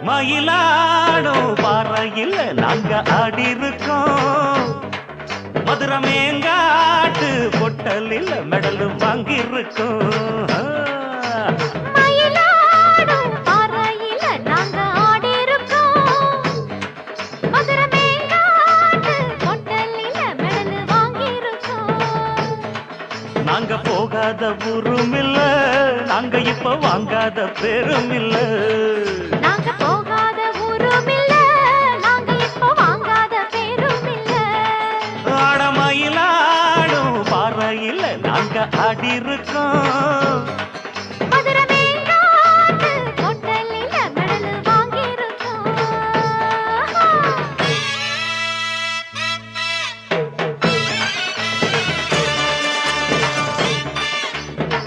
மயிலாடும் பாறையில் நாங்க ஆடி இருக்கோம். மதுரை மேங்காட்டு பொட்டலில் மெடல் வாங்கியிருக்கோம். மயிலாடும் பாறையில் நாங்க ஆடி இருக்கோம். மதுரை மேங்காட்டு பொட்டலில் மெடல் வாங்கியிருக்கோம். நாங்க போகாத ஊரும் இல்ல, நாங்க இப்ப வாங்காத பேரும் இல்ல. நாங்க போகாத ஊரும் இல்ல, நாங்க இப்ப வாங்காத பேரும் இல்ல. ஆட மயிலாடும் பாறையில் நாங்க ஆடி இருக்கோம்.